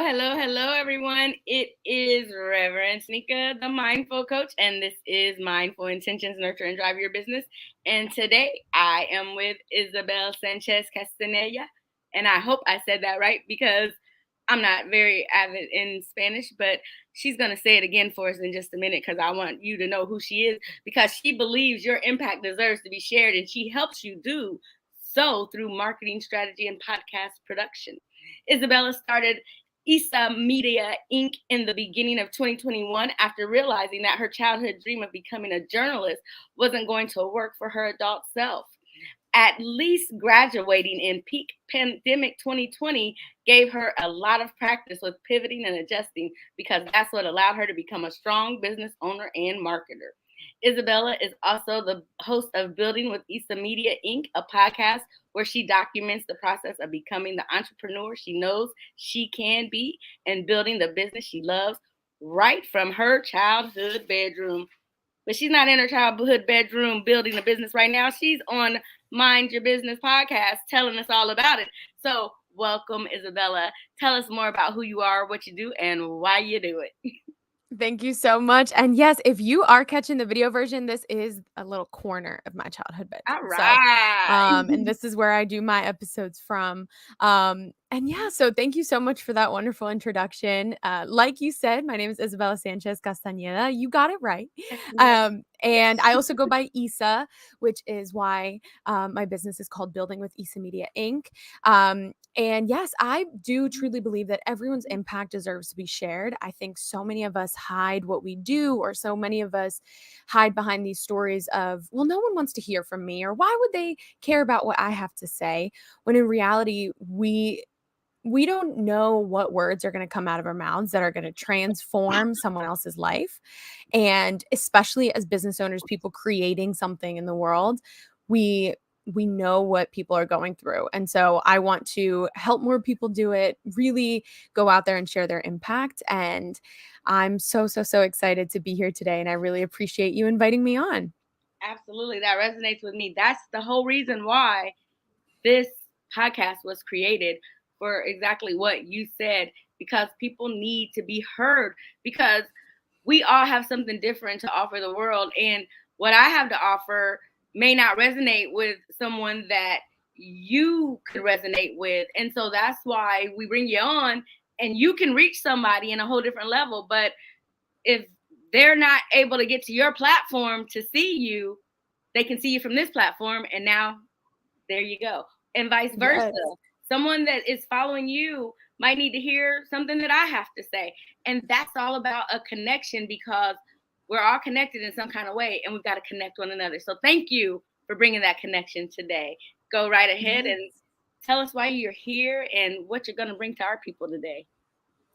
hello, everyone. It is Reverend Sneaka, the Mindful Coach, and this is Mindful Intentions Nurture and Drive Your Business. And today I am with Isabel Sanchez Castaneda, and I hope I said that right because I'm not very avid in Spanish, but she's going to say it again for us in just a minute because I want you to know who she is because she believes your impact deserves to be shared, and she helps you do so through marketing strategy and podcast production. Isabella started Isa Media Inc. in the beginning of 2021 after realizing that her childhood dream of becoming a journalist wasn't going to work for her adult self. At least graduating in peak pandemic 2020 gave her a lot of practice with pivoting and adjusting because that's what allowed her to become a strong business owner and marketer. Isabella is also the host of Building with Issa Media Inc., a podcast where she documents the process of becoming the entrepreneur she knows she can be and building the business she loves right from her childhood bedroom. But she's not in her childhood bedroom building a business right now. She's on Mind Your Business podcast telling us all about it. So, welcome, Isabella. Tell us more about who you are, what you do, and why you do it. Thank you so much. And yes, if you are catching the video version, this is a little corner of my childhood All bedroom. right. And this is where I do my episodes from. And yeah, so thank you so much for that wonderful introduction. Like you said, my name is Isabella Sanchez Castaneda. You got it right. And I also go by Isa, which is why my business is called Building with Isa Media Inc. And yes, I do truly believe that everyone's impact deserves to be shared. I think so many of us hide what we do, or so many of us hide behind these stories of, well, no one wants to hear from me, or why would they care about what I have to say? When in reality, we don't know what words are going to come out of our mouths that are going to transform someone else's life. And especially as business owners, people creating something in the world, we know what people are going through. And so I want to help more people do it, really go out there and share their impact. And I'm so excited to be here today. And I really appreciate you inviting me on. Absolutely. That resonates with me. That's the whole reason why this podcast was created, for exactly what you said, because people need to be heard, because we all have something different to offer the world, and what I have to offer may not resonate with someone that you could resonate with. And so that's why we bring you on, and you can reach somebody in a whole different level. But if they're not able to get to your platform to see you, they can see you from this platform, and now there you go. And vice versa. Yes. Someone that is following you might need to hear something that I have to say. And that's all about a connection, because we're all connected in some kind of way, and we've got to connect one another. So thank you for bringing that connection today. Go right ahead and tell us why you're here and what you're going to bring to our people today.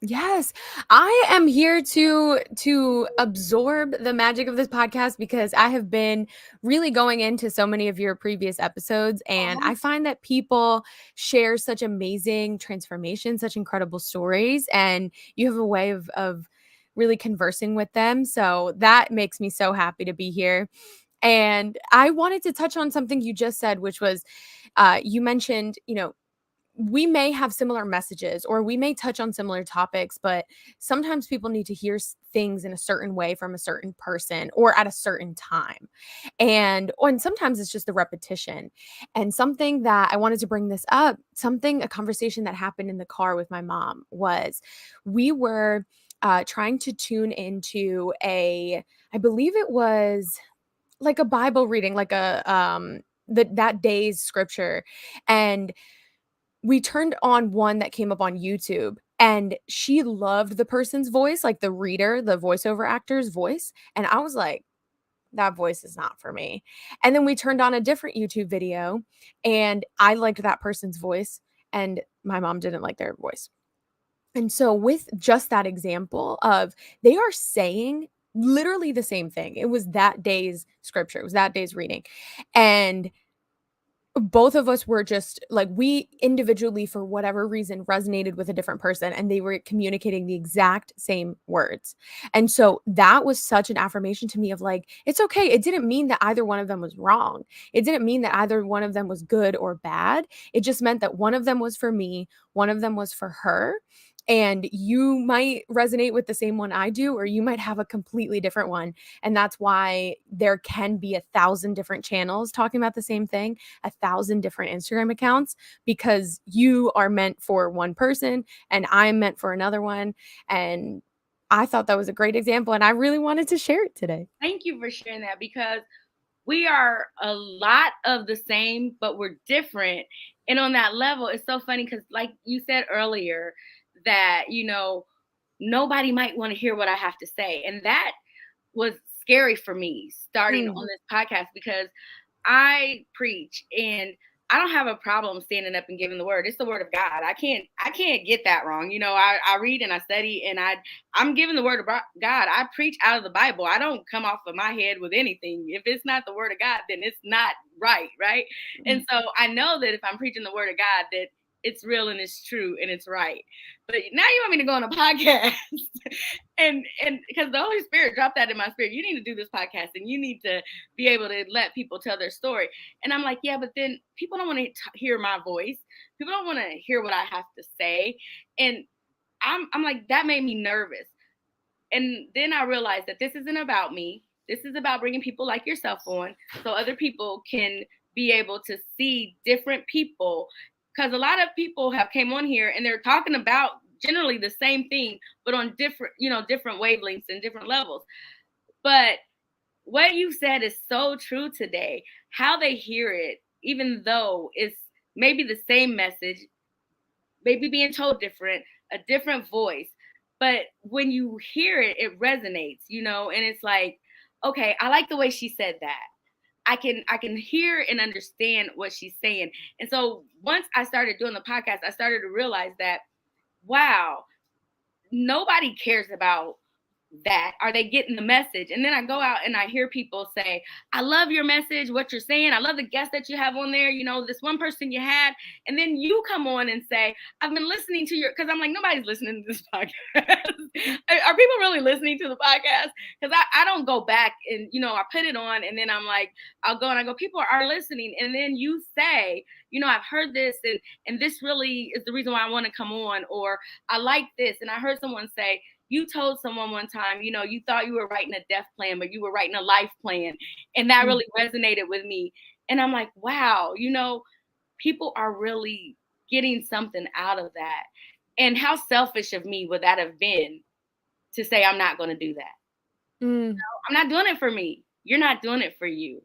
Yes, I am here to absorb the magic of this podcast because I have been really going into so many of your previous episodes, and I find that people share such amazing transformation, such incredible stories, and you have a way of really conversing with them. So that makes me so happy to be here. And I wanted to touch on something you just said, which was you mentioned, we may have similar messages or we may touch on similar topics, but sometimes people need to hear things in a certain way from a certain person or at a certain time. And sometimes it's just the repetition. And something that I wanted to bring this up, a conversation that happened in the car with my mom was we were trying to tune into I believe it was like a Bible reading, like that day's scripture. And we turned on one that came up on YouTube, and she loved the person's voice, like the reader, the voiceover actor's voice. And I was like, that voice is not for me. And then we turned on a different YouTube video, and I liked that person's voice, and my mom didn't like their voice. And so, with just that example of they are saying literally the same thing, it was that day's scripture, it was that day's reading. And both of us were just like, we individually, for whatever reason, resonated with a different person, and they were communicating the exact same words. And so that was such an affirmation to me of like, it's okay. It didn't mean that either one of them was wrong. It didn't mean that either one of them was good or bad. It just meant that one of them was for me, one of them was for her. And you might resonate with the same one I do, or you might have a completely different one. And that's why there can be 1,000 different channels talking about the same thing, 1,000 different Instagram accounts, because you are meant for one person and I'm meant for another one. And I thought that was a great example, and I really wanted to share it today. Thank you for sharing that, because we are a lot of the same, but we're different. And on that level, it's so funny because, like you said earlier, that, nobody might want to hear what I have to say. And that was scary for me starting on this podcast, because I preach and I don't have a problem standing up and giving the word. It's the word of God. I can't get that wrong. I read and I study, and I'm giving the word of God. I preach out of the Bible. I don't come off of my head with anything. If it's not the word of God, then it's not right. Right. And so I know that if I'm preaching the word of God, that it's real and it's true and it's right. But now you want me to go on a podcast and because the Holy Spirit dropped that in my spirit. You need to do this podcast and you need to be able to let people tell their story. And I'm like, yeah, but then people don't want to hear my voice. People don't want to hear what I have to say. And I'm like, that made me nervous. And then I realized that this isn't about me. This is about bringing people like yourself on so other people can be able to see different people. Because a lot of people have came on here and they're talking about generally the same thing, but on different wavelengths and different levels. But what you said is so true today. How they hear it, even though it's maybe the same message, maybe being told different, a different voice. But when you hear it, it resonates, and it's like, okay, I like the way she said that. I can hear and understand what she's saying. And so once I started doing the podcast, I started to realize that, wow, nobody cares about that. Are they getting the message? And then I go out and I hear people say, I love your message, what you're saying. I love the guests that you have on there. This one person you had. And then you come on and say, I've been listening to your, because I'm like, nobody's listening to this podcast. Are people really listening to the podcast? Because I don't go back and, I put it on and then I'm like, I'll go and I go, people are listening. And then you say, I've heard this and this really is the reason why I want to come on, or I like this. And I heard someone say, you told someone one time, you thought you were writing a death plan, but you were writing a life plan. And that really resonated with me. And I'm like, wow, people are really getting something out of that. And how selfish of me would that have been to say, I'm not going to do that. I'm not doing it for me. You're not doing it for you.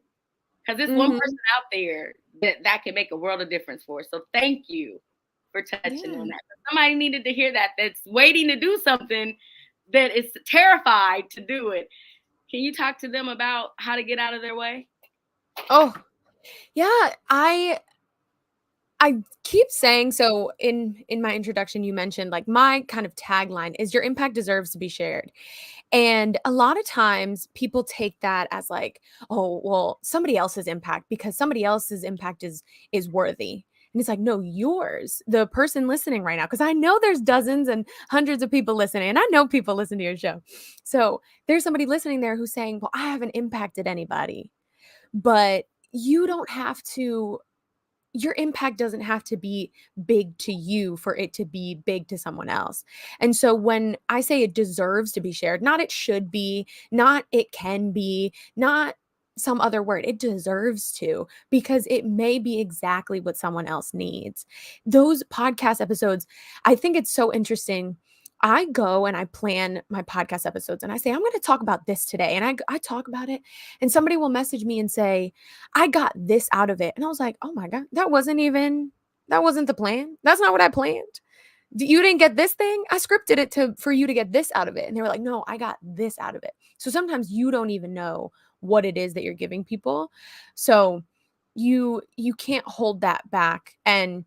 Because there's one person out there that can make a world of difference for. So thank you for touching on that. Somebody needed to hear that, that's waiting to do something, that is terrified to do it. Can you talk to them about how to get out of their way? Oh, yeah. I keep saying, so in my introduction, you mentioned like my kind of tagline is your impact deserves to be shared. And a lot of times people take that as like, oh, well, somebody else's impact, because somebody else's impact is worthy. And it's like, no, yours, the person listening right now, because I know there's dozens and hundreds of people listening, and I know people listen to your show. So there's somebody listening there who's saying, well, I haven't impacted anybody. But you don't have to, your impact doesn't have to be big to you for it to be big to someone else. And so when I say it deserves to be shared, not it should be, not it can be, not some other word, it deserves to, because it may be exactly what someone else needs. Those podcast episodes, I think it's so interesting. I go and I plan my podcast episodes and I say, I'm going to talk about this today. And I talk about it, and somebody will message me and say, I got this out of it. And I was like, oh my God, that wasn't the plan. That's not what I planned. You didn't get this thing. I scripted it for you to get this out of it. And they were like, no, I got this out of it. So sometimes you don't even know what it is that you're giving people. So you can't hold that back. And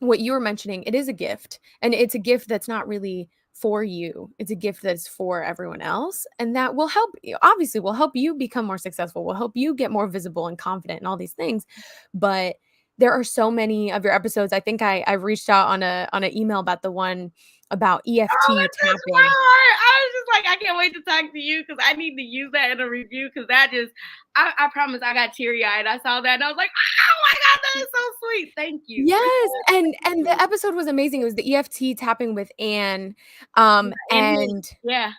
what you were mentioning, it is a gift, and it's a gift that's not really for you. It's a gift that's for everyone else. And that will help you, obviously will help you become more successful, will help you get more visible and confident and all these things. But there are so many of your episodes. I think I reached out on an email about the one about EFT tapping. I was just like, I can't wait to talk to you, because I need to use that in a review, because that just, I promise I got teary-eyed. I saw that and I was like, oh my God, that is so sweet. Thank you. Yes, Thank and the you. episode was amazing. It was the EFT tapping with Anne, Yeah, and me. and Yeah.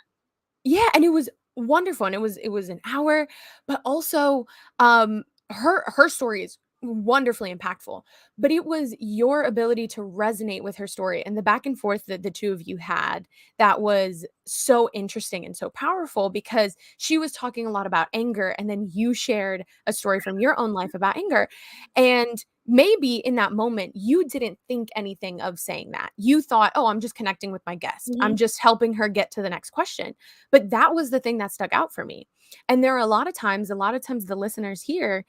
yeah, and it was wonderful, and it was an hour, but also, her story is wonderfully impactful, but it was your ability to resonate with her story and the back and forth that the 2 of you had that was so interesting and so powerful because she was talking a lot about anger, and then you shared a story from your own life about anger, and maybe in that moment, you didn't think anything of saying that. You thought, "Oh, I'm just connecting with my guest. I'm Mhm. just helping her get to the next question." But that was the thing that stuck out for me. And there are a lot of times the listeners here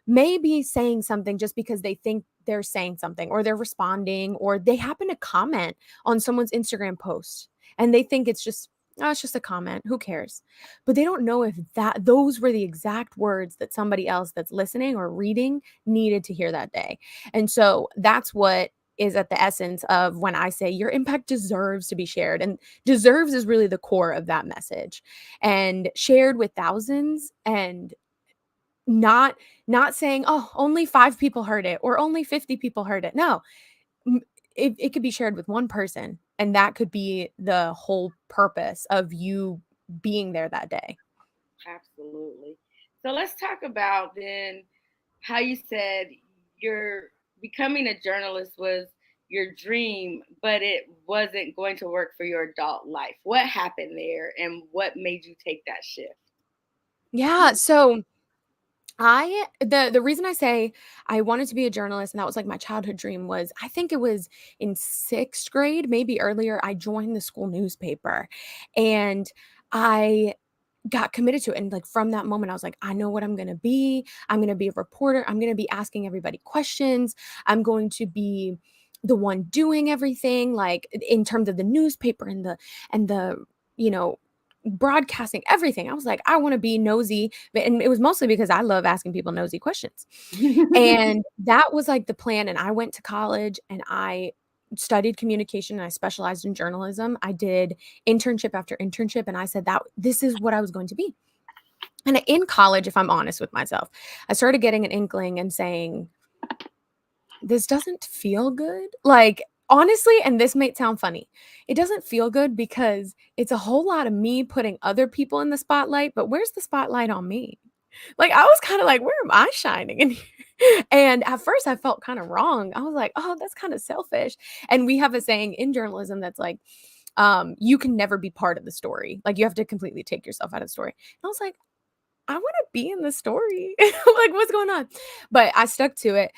may be saying something just because they think they're saying something or they're responding or they happen to comment on someone's Instagram post and they think it's just oh, it's just a comment. Who cares? But they don't know if that those were the exact words that somebody else that's listening or reading needed to hear that day. And so that's what is at the essence of when I say your impact deserves to be shared. And deserves is really the core of that message. And shared with thousands and not not saying, "Oh, only 5 people heard it or only 50 people heard it." No, m it could be shared with 1 person, and that could be the whole purpose of you being there that day. Absolutely. So let's talk about then how you said your becoming a journalist was your dream, but it wasn't going to work for your adult life. What happened there and what made you take that shift? Yeah, so the reason I say I wanted to be a journalist and that was like my childhood dream was I think it was in 6th grade, maybe earlier, I joined the school newspaper, and I got committed to it, and, like, from that moment, I was like, "I know what I'm gonna be. I'm gonna be a reporter. I'm gonna be asking everybody questions. I'm going to be the one doing everything, like, in terms of the newspaper and the, you know, broadcasting, everything." I was like, "I wanna be nosy," and it was mostly because I love asking people nosy questions. And that was, like, the plan, and I went to college, and I studied communication, and I specialized in journalism. I did internship after internship, and I said that this is what I was going to be. And in college, if I'm honest with myself, I started getting an inkling and saying, "This doesn't feel good." Like, honestly, and this might sound funny, it doesn't feel good because it's a whole lot of me putting other people in the spotlight, but where's the spotlight on me? Like, I was kinda like, "Where am I shining in here?" And at first, I felt kinda wrong. I was like, "Oh, that's kinda selfish." And we have a saying in journalism that's like, you can never be part of the story. Like, you have to completely take yourself out of the story. And I was like, "I wanna be in the story." Like, "What's going on?" But I stuck to it,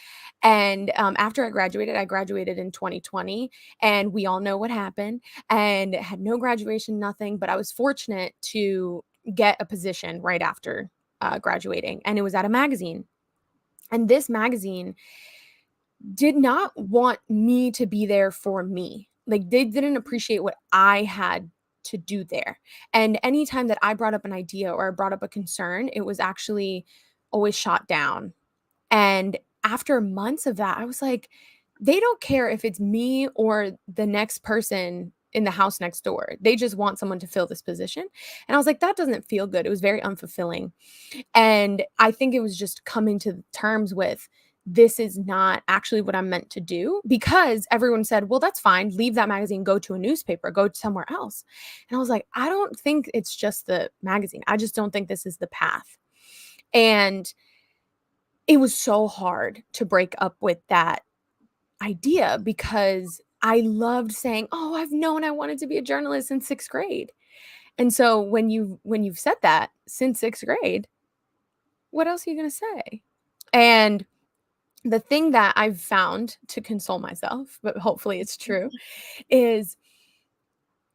and, after I graduated in 2020, and we all know what happened, and had no graduation, nothing, but I was fortunate to get a position right after, graduating, and it was at a magazine. And this magazine did not want me to be there for me. Like, they didn't appreciate what I had to do there. And anytime that I brought up an idea or I brought up a concern, it was actually always shot down. And after months of that, I was like, they don't care if it's me or the next person in the house next door. They just want someone to fill this position. And I was like, that doesn't feel good. It was very unfulfilling. And I think it was just coming to terms with this is not actually what I'm meant to do because everyone said, well, that's fine. Leave that magazine, go to a newspaper, go somewhere else. And I was like, I don't think it's just the magazine. I just don't think this is the path. And it was so hard to break up with that idea because I loved saying, "Oh, I've known I wanted to be a journalist since 6th grade." And so when you've said that since 6th grade, what else are you gonna say? And the thing that I've found to console myself, but hopefully it's true, is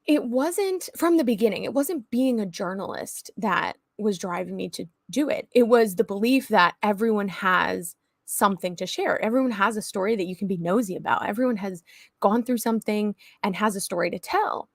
it wasn't from the beginning, it wasn't being a journalist that was driving me to do it. It was the belief that everyone has something to share. Everyone has a story that you can be nosy about. Everyone has gone through something and has a story to tell.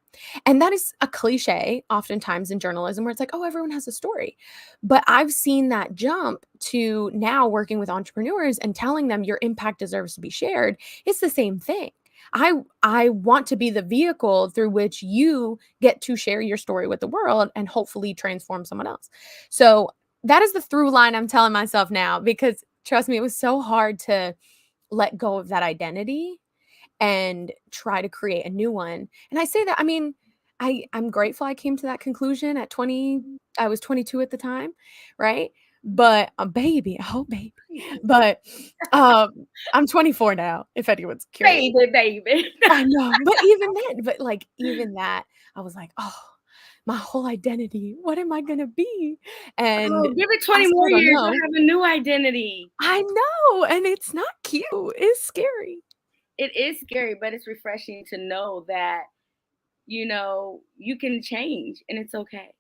And that is a cliche oftentimes in journalism where it's like, oh, everyone has a story. But I've seen that jump to now working with entrepreneurs and telling them your impact deserves to be shared. It's the same thing. I want to be the vehicle through which you get to share your story with the world and hopefully transform someone else. So that is the through line I'm telling myself now because trust me, it was so hard to let go of that identity and try to create a new one. And I say that, I mean, I'm grateful I came to that conclusion at 20. I was 22 at the time, right? But a baby, oh baby. But I'm 24 now, if anyone's curious. Baby. I know, but even then, but like even that, I was like, oh, my whole identity. What am I gonna be? And Oh, give it 20 I more still don't years. know. You'll have a new identity. I know, and it's not cute. It's scary. It is scary, but it's refreshing to know that, you can change and it's okay.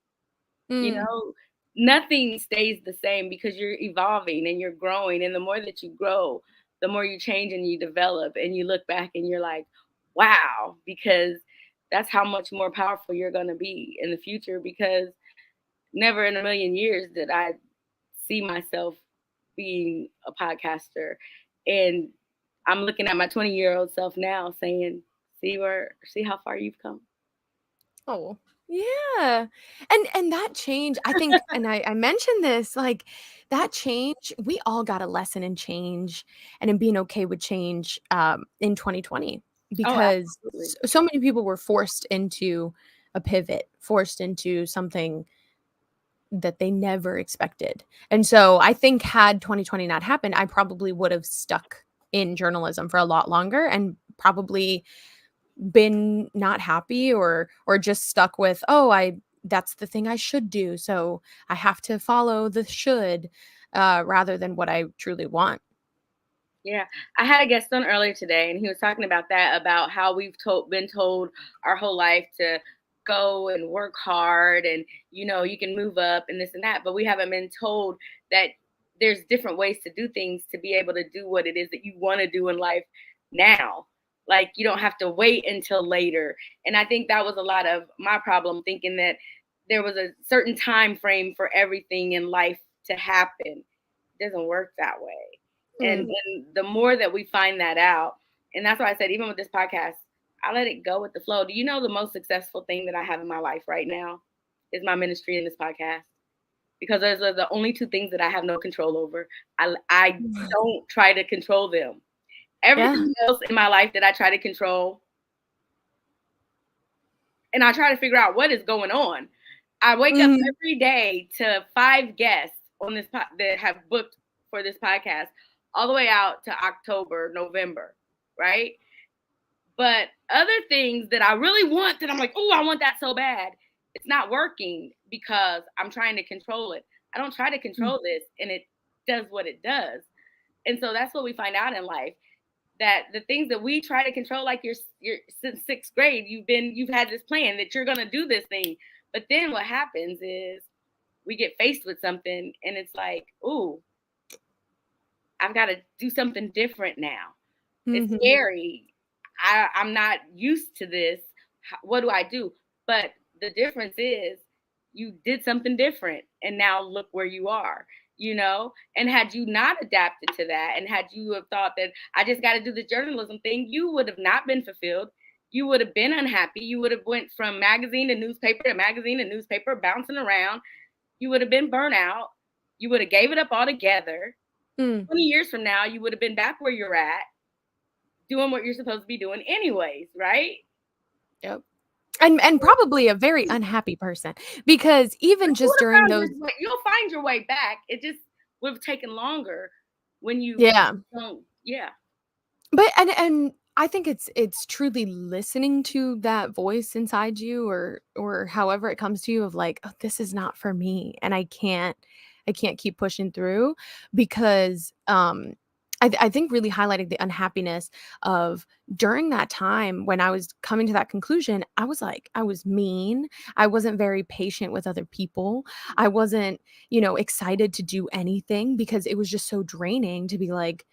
You Mm. know, nothing stays the same because you're evolving and you're growing. And the more that you grow, the more you change and you develop and you look back and you're like, wow, because that's how much more powerful you're going to be in the future. Because never in a million years did I see myself being a podcaster. And I'm looking at my 20-year-old self now saying, see how far you've come. Oh, yeah. And that change, I think, and I mentioned this, like that change, we all got a lesson in change and in being okay with change in 2020 Oh, because absolutely. so many people were forced into a pivot, forced into something that they never expected. And so I think had 2020 not happened, I probably would have stuck in journalism for a lot longer and probably been not happy or just stuck with, "Oh, I that's the thing I should do, so I have to follow the should," rather than what I truly want. Yeah, I had a guest on earlier today, and he was talking about that, about how been told our whole life to go and work hard, and you can move up and this and that, but we haven't been told that there's different ways to do things to be able to do what it is that you want to do in life now. Like you don't have to wait until later, and I think that was a lot of my problem, thinking that there was a certain time frame for everything in life to happen. It doesn't work that way. and Mm, and the more that we find that out, and that's why I said, even with this podcast, I let it go with the flow. Do you know the most successful thing that I have in my life right now is my ministry and this podcast? Because those are the only two things that I have no control over. I mm. don't try to control them. Yeah. Everything else in my life that I try to control, and I try to figure out what is going on. I wake up Mhm. every day to 5 guests on that have booked for this podcast, all the way out to October, November, right? But other things that I really want, that I'm like, oh, I want that so bad, it's not working because I'm trying to control it. I don't try to Mm. control this, and it does what it does. And so that's what we find out in life, that the things that we try to control, like you're since 6th grade, you've had this plan that you're gonna do this thing, but then what happens is we get faced with something, and it's like, ooh, I've got to do something different now. It's Mhm. scary. I'm not used to this. What do I do? But the difference is you did something different, and now look where you are, And had you not adapted to that, and had you have thought that I just got to do the journalism thing, you would have not been fulfilled. You would have been unhappy. You would have went from magazine to newspaper to magazine to newspaper, bouncing around. You would have been burnt out. You would have gave it up altogether. Mm. 20 years from now, you would have been back where you're at, doing what you're supposed to be doing anyways, right? Yep. And probably a very unhappy person because But even just during those. you'll find your way back. It just would have taken longer when you Yeah. don't. Yeah. But and I think it's truly listening to that voice inside you or however it comes to you of like, "Oh, this is not for me, and I can't keep pushing through," because, I think really highlighting the unhappiness of during that time when I was coming to that conclusion, I was like I was mean, I wasn't very patient with other people, I wasn't, excited to do anything because it was just so draining to be like,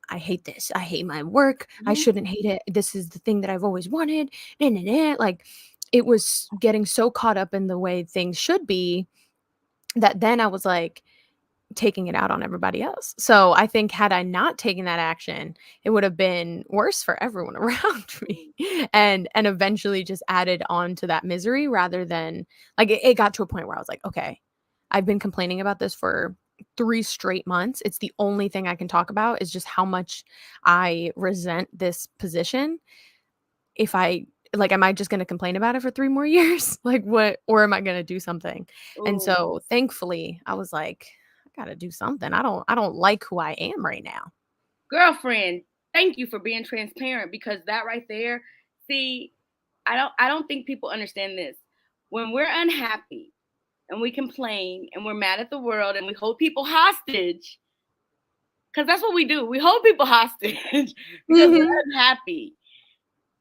I hate this. I hate my work. I Mhm. shouldn't hate it. This is the thing that I've always wanted. Nah, nah, nah. Like it was getting so caught up in the way things should be that then I was like taking it out on everybody else. So I think had I not taken that action, it would have been worse for everyone around me. And eventually just added on to that misery rather than like it got to a point where I was like, okay, I've been complaining about this for 3 straight months, it's the only thing I can talk about is just how much I resent this position. If I like, am I just gonna complain about it for 3 more years? Like, what, or am I gonna do something? And Ooh, so, thankfully, I was like, "I gotta do something. I don't like who I am right now." girlfriend, thank you for being transparent because that right there, see, I don't think people understand this. When we're unhappy and we complain and we're mad at the world and we hold people hostage, because that's what we do. We hold people hostage because Mhm. we're unhappy.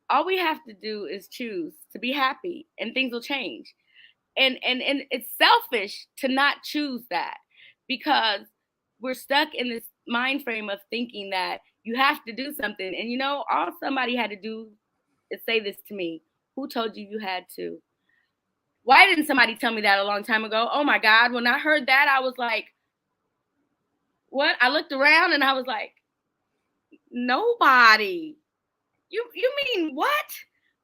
All we have to do is choose to be happy and things will change. And it's selfish to not choose that because we're stuck in this mind frame of thinking that you have to do something. And all somebody had to do is say this to me. Who told you you had to? Why didn't somebody tell me that a long time ago? Oh my God. When I heard that, I was like, what? I looked around and I was like, nobody. You mean what?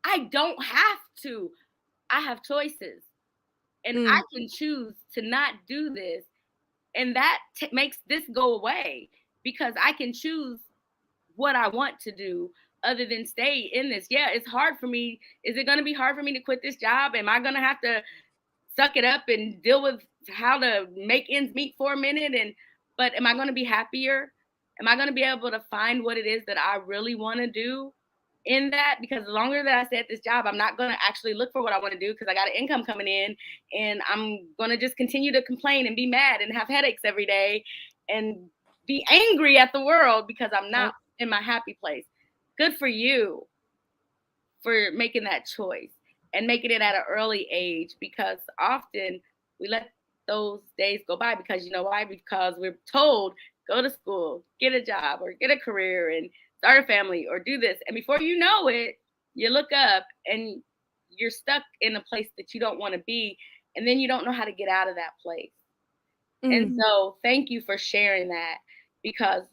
I don't have to. I have choices. And I Mm, can choose to not do this. And that makes this go away because I can choose what I want to do other than stay in this. Yeah, it's hard for me. Is it going to be hard for me to quit this job? Am I going to have to suck it up and deal with how to make ends meet for a minute? But am I going to be happier? Am I going to be able to find what it is that I really want to do in that? Because the longer that I stay at this job, I'm not going to actually look for what I want to do because I got an income coming in, and I'm going to just continue to complain and be mad and have headaches every day and be angry at the world because I'm not yep. in my happy place. Good for you for making that choice and making it at an early age, because often we let those days go by because you know why? Because we're told go to school, get a job, or get a career and start a family or do this. And before you know it, you look up and you're stuck in a place that you don't want to be. And then you don't know how to get out of that place. And Mm, so thank you for sharing that because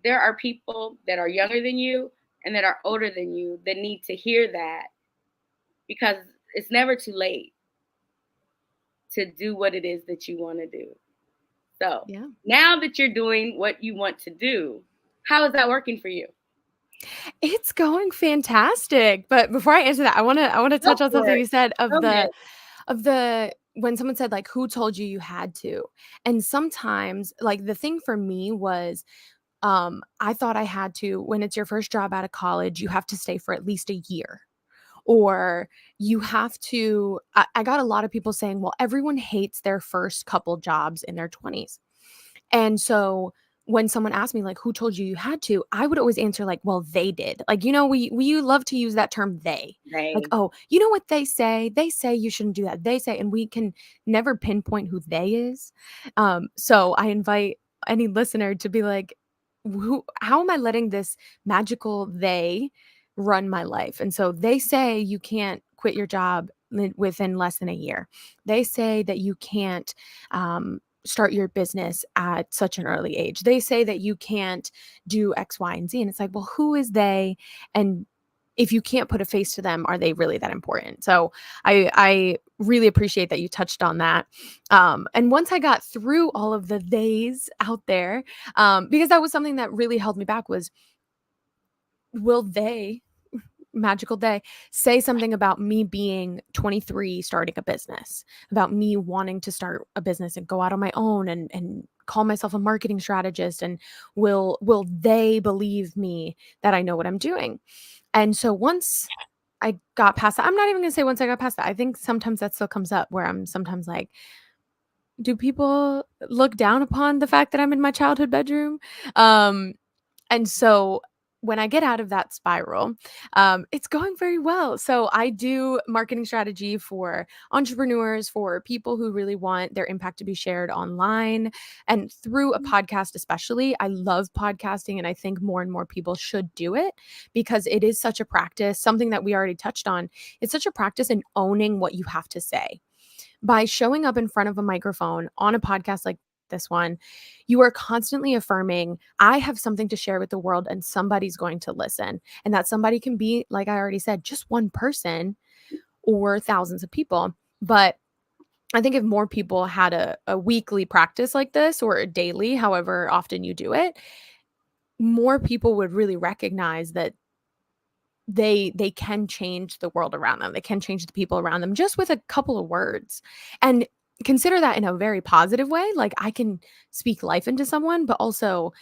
there are people that are younger than you and that are older than you that need to hear that because it's never too late to do what it is that you want to do. So yeah. now that you're doing what you want to do, how is that working for you? It's going fantastic. But before I answer that, I wanna Go touch on for something it. you said Go ahead. of the when someone said, like, "Who told you you had to?" And sometimes, like, the thing for me was, I thought I had to when it's your first job out of college, you have to stay for at least a year, or you have to I got a lot of people saying, "Well, everyone hates their first couple jobs in their 20s." And so when someone asked me like, "Who told you you had to?" I would always answer like, "Well, they did." Like, we love to use that term "they." Like, They. "Oh, you know what they say? They say you shouldn't do that. They say," and we can never pinpoint who "they" is. So I invite any listener to be like, "Who? How am I letting this magical 'they' run my life?" And so they say you can't quit your job within less than a year. They say that you can't start your business at such an early age. They say that you can't do X, Y, and Z. And it's like, well, who is they? And if you can't put a face to them, are they really that important? So I really appreciate that you touched on that. And once I got through all of the theys out there, because that was something that really held me back was, will they magical day, say something about me being 23 starting a business, about me wanting to start a business and go out on my own and call myself a marketing strategist, and will they believe me that I know what I'm doing? And so once I got past that, I'm not even going to say once I got past that. I think sometimes that still comes up where I'm sometimes like, do people look down upon the fact that I'm in my childhood bedroom? Um and so when I get out of that spiral, it's going very well. So I do marketing strategy for entrepreneurs, for people who really want their impact to be shared online and through a podcast, especially. I love podcasting, and I think more and more people should do it because it is such a practice, something that we already touched on. It's such a practice in owning what you have to say by showing up in front of a microphone on a podcast like this one. You are constantly affirming, I have something to share with the world and somebody's going to listen. And that somebody can be, like I already said, just one person or thousands of people. But I think if more people had a weekly practice like this, or a daily, however often you do it, more people would really recognize that they can change the world around them. They can change the people around them just with a couple of words. And consider that in a very positive way. Like, I can speak life into someone, but also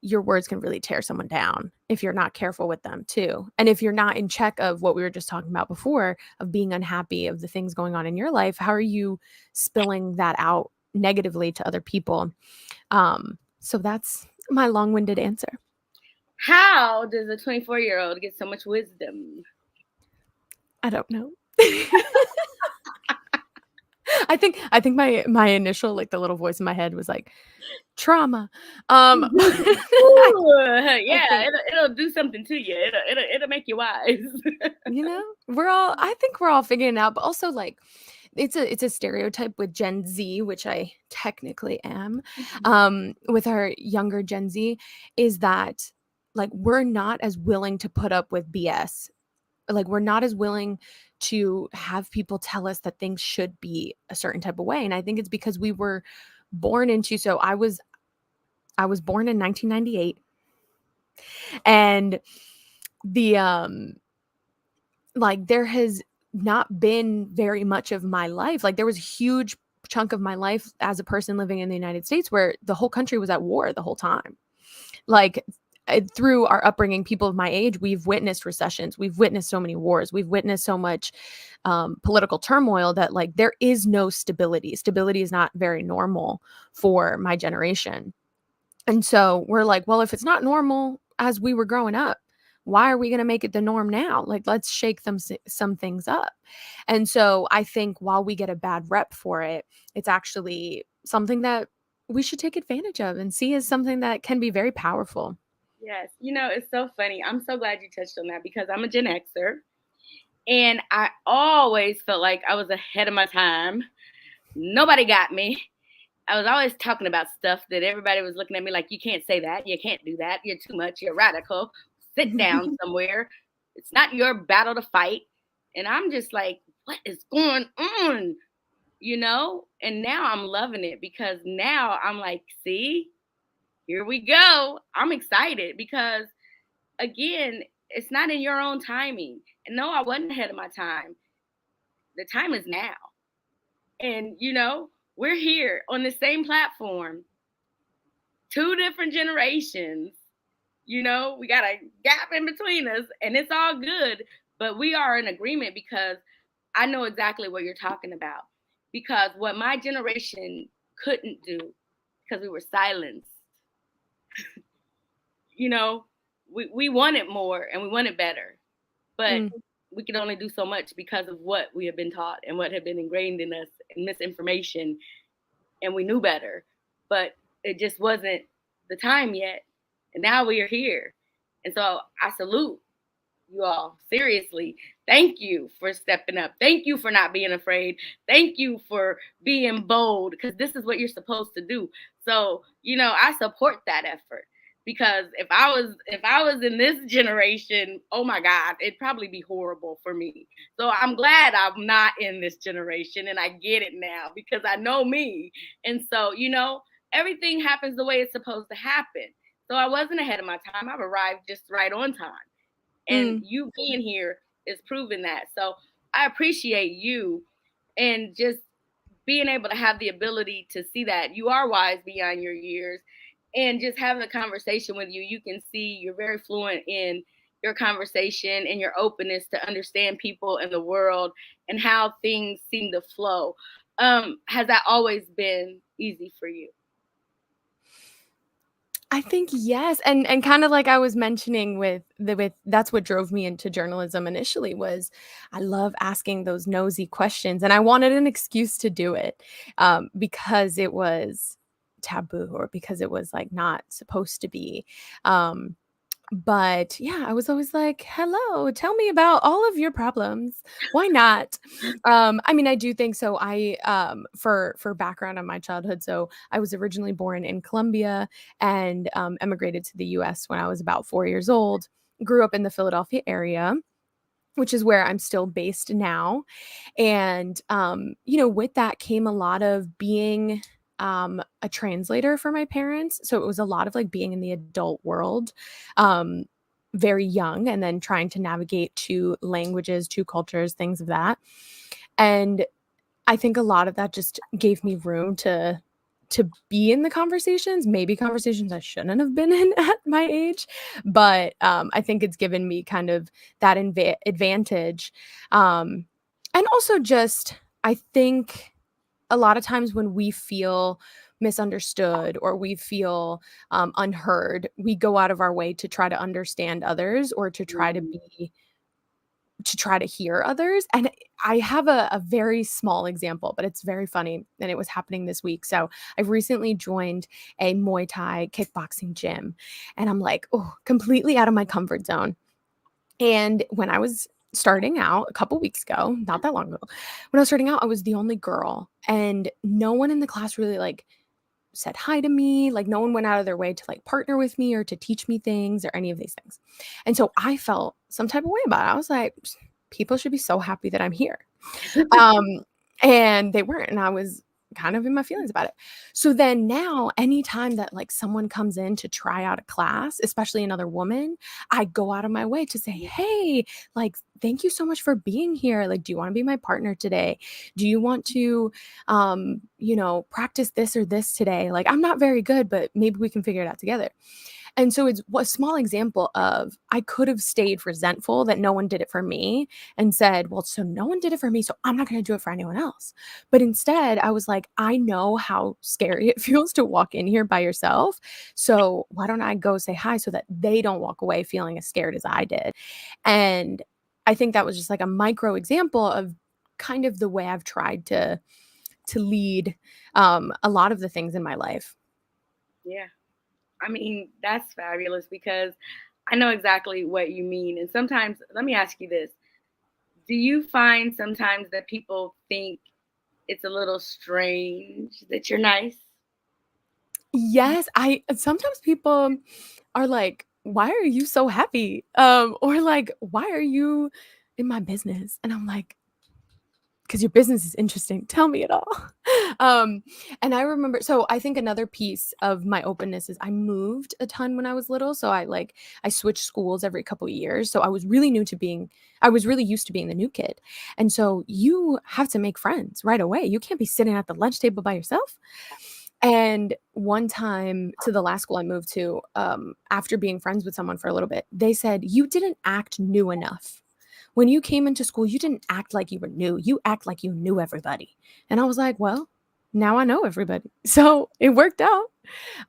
your words can really tear someone down if you're not careful with them too. And if you're not in check of what we were just talking about before, of being unhappy of the things going on in your life, how are you spilling that out negatively to other people? So that's my long-winded answer. How does a 24-year-old get so much wisdom? I don't know. I think my initial, like, the little voice in my head was like trauma. Ooh, I yeah, think, it'll do something to you. It'll make you wise. I think we're all figuring it out, but also, like, it's a stereotype with Gen Z, which I technically am, with our younger Gen Z, is that, like, we're not as willing to put up with BS. Like, we're not as willing to have people tell us that things should be a certain type of way. And I think it's because we were born into, so I was born in 1998, and the like, there has not been very much of my life. Like, there was a huge chunk of my life as a person living in the United States where the whole country was at war the whole time. Like, through our upbringing, people of my age, we've witnessed recessions, we've witnessed so many wars, we've witnessed so much political turmoil, that, like, there is no stability is not very normal for my generation. And so we're like, well, if it's not normal as we were growing up, why are we going to make it the norm now? Like, let's shake some things up. And so I think while we get a bad rep for it, it's actually something that we should take advantage of and see as something that can be very powerful. Yes, it's so funny. I'm so glad you touched on that because I'm a Gen Xer, and I always felt like I was ahead of my time. Nobody got me. I was always talking about stuff that everybody was looking at me like, you can't say that, you can't do that, you're too much, you're radical. Sit down somewhere. It's not your battle to fight. And I'm just like, what is going on? And now I'm loving it because now I'm like, see, here we go. I'm excited because, again, it's not in your own timing. And no, I wasn't ahead of my time. The time is now. And, we're here on the same platform, two different generations. We got a gap in between us, and it's all good. But we are in agreement because I know exactly what you're talking about. Because what my generation couldn't do, because we were silenced, we wanted more and we wanted better. But we could only do so much because of what we have been taught and what had been ingrained in us, and misinformation. And we knew better, but it just wasn't the time yet. And now we are here. And so I salute you all. Seriously, thank you for stepping up. Thank you for not being afraid. Thank you for being bold, because this is what you're supposed to do. So, I support that effort, because if I was in this generation, oh my God, it'd probably be horrible for me. So I'm glad I'm not in this generation, and I get it now because I know me. And so, everything happens the way it's supposed to happen. So I wasn't ahead of my time. I've arrived just right on time. And you being here is proving that. So I appreciate you, and just being able to have the ability to see that you are wise beyond your years, and just having a conversation with you. You can see you're very fluent in your conversation and your openness to understand people in the world and how things seem to flow. Has that always been easy for you? I think yes, and kind of like I was mentioning with that's what drove me into journalism initially, was I love asking those nosy questions, and I wanted an excuse to do it, because it was taboo, or because it was, like, not supposed to be. Um, but yeah, I was always like, "Hello, tell me about all of your problems. Why not?" I mean, I do think so. For background on my childhood, so I was originally born in Colombia, and emigrated to the US when I was about 4 years old. Grew up in the Philadelphia area. which is where I'm still based now. And, with that came a lot of being a translator for my parents. So it was a lot of like being in the adult world, um, very young, and then trying to navigate two languages, two cultures, things of that. And I think a lot of that just gave me room to be in the conversations, maybe conversations I shouldn't have been in at my age, but I think it's given me kind of that advantage, and also just I think a lot of times when we feel misunderstood or we feel unheard, we go out of our way to try to understand others or to try to hear others. And I have a very small example, but it's very funny. And it was happening this week. So I've recently joined a Muay Thai kickboxing gym. And I'm like, oh, completely out of my comfort zone. And when I was starting out a couple weeks ago, not that long ago, when I was starting out, I was the only girl. And no one in the class really like said hi to me. Like no one went out of their way to like partner with me or to teach me things or any of these things. And so I felt some type of way about it. I was like, people should be so happy that I'm here. Um, and they weren't. And I was kind of in my feelings about it. So then now, anytime that like someone comes in to try out a class, especially another woman, I go out of my way to say, hey, like, thank you so much for being here. Like, do you want to be my partner today? Do you want to, practice this or this today? Like, I'm not very good, but maybe we can figure it out together. And so it's a small example of I could have stayed resentful that no one did it for me and said, well, so no one did it for me, so I'm not going to do it for anyone else. But instead, I was like, I know how scary it feels to walk in here by yourself. So why don't I go say hi so that they don't walk away feeling as scared as I did? And I think that was just like a micro example of kind of the way I've tried to lead a lot of the things in my life. Yeah. I mean, that's fabulous because I know exactly what you mean. And sometimes, let me ask you this. Do you find sometimes that people think it's a little strange that you're nice? Yes, I sometimes people are like, "Why are you so happy?" Or like, "Why are you in my business?" And I'm like, "'Cause your business is interesting. Tell me it all." And I remember so I think another piece of my openness is I moved a ton when I was little, so I switched schools every couple of years, so I was really used to being the new kid. And so you have to make friends right away. You can't be sitting at the lunch table by yourself. And one time to the last school I moved to, after being friends with someone for a little bit, they said, "You didn't act new enough. When you came into school, you didn't act like you were new. You act like you knew everybody." And I was like, "Well, now I know everybody." So it worked out.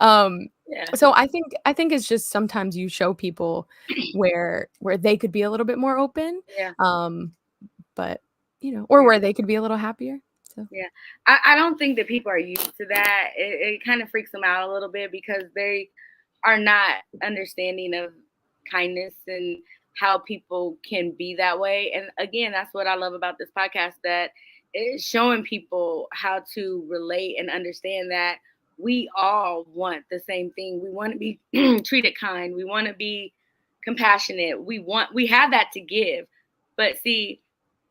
Um, Yeah. so I think it's just sometimes you show people where they could be a little bit more open, Yeah. um, but or Yeah. where they could be a little happier. So Yeah. I don't think that people are used to that. It kind of freaks them out a little bit because they are not understanding of kindness and how people can be that way. And again, that's what I love about this podcast, that it's showing people how to relate and understand that we all want the same thing. We want to be treated kind. We want to be compassionate. We have that to give. But see,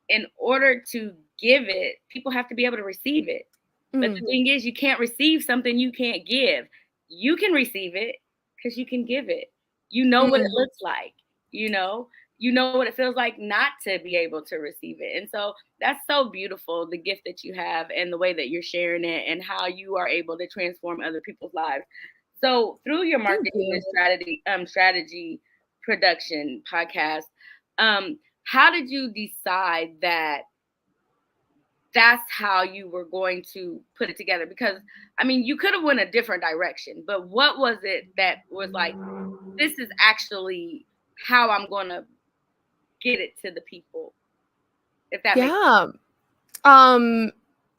in order to give it, people have to be able to receive it. But mm, the thing is, you can't receive something you can't give. You can receive it because you can give it. You know what it mm, looks like. You know, you know what it feels like not to be able to receive it. And so that's so beautiful, the gift that you have and the way that you're sharing it and how you are able to transform other people's lives. So through your thank marketing and you. strategy production podcast, how did you decide that that's how you were going to put it together? Because I mean, you could have went a different direction, but what was it that was like, this is actually how I'm going to get it to the people, if that makes Yeah. Um,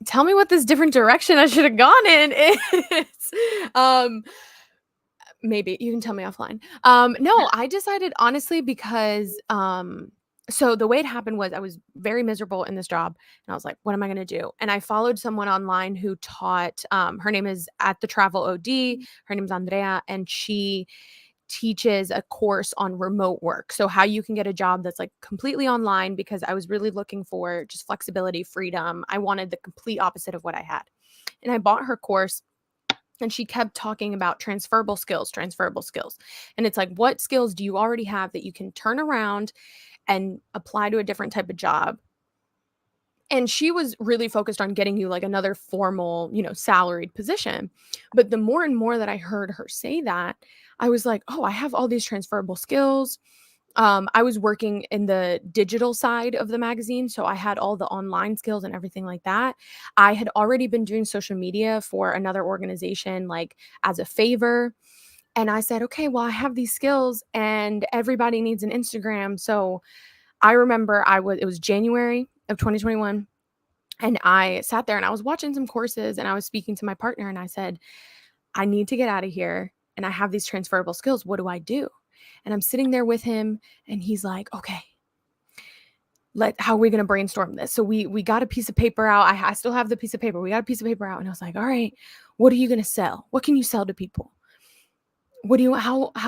Tell me what this different direction I should have gone in is. Um, Maybe you can tell me offline. No, I decided honestly because so the way it happened was I was very miserable in this job and I was like, what am I going to do? And I followed someone online who taught her name is at the Travel OD. Her name's Andrea and she teaches a course on remote work. So how you can get a job that's like completely online, because I was really looking for just flexibility, freedom. I wanted the complete opposite of what I had. And I bought her course, and she kept talking about transferable skills, transferable skills. And it's like, what skills do you already have that you can turn around and apply to a different type of job? And she was really focused on getting you like another formal, salaried position. But the more and more that I heard her say that, I was like, oh, I have all these transferable skills. I was working in the digital side of the magazine, so I had all the online skills and everything like that. I had already been doing social media for another organization, like as a favor. And I said, okay, well, I have these skills and everybody needs an Instagram. So I remember it was January of 2021. And I sat there and I was watching some courses and I was speaking to my partner and I said, I need to get out of here and I have these transferable skills. What do I do? And I'm sitting there with him and he's like, okay, how are we going to brainstorm this? So we got a piece of paper out. I still have the piece of paper. We got a piece of paper out and I was like, all right, what are you going to sell? What can you sell to people? How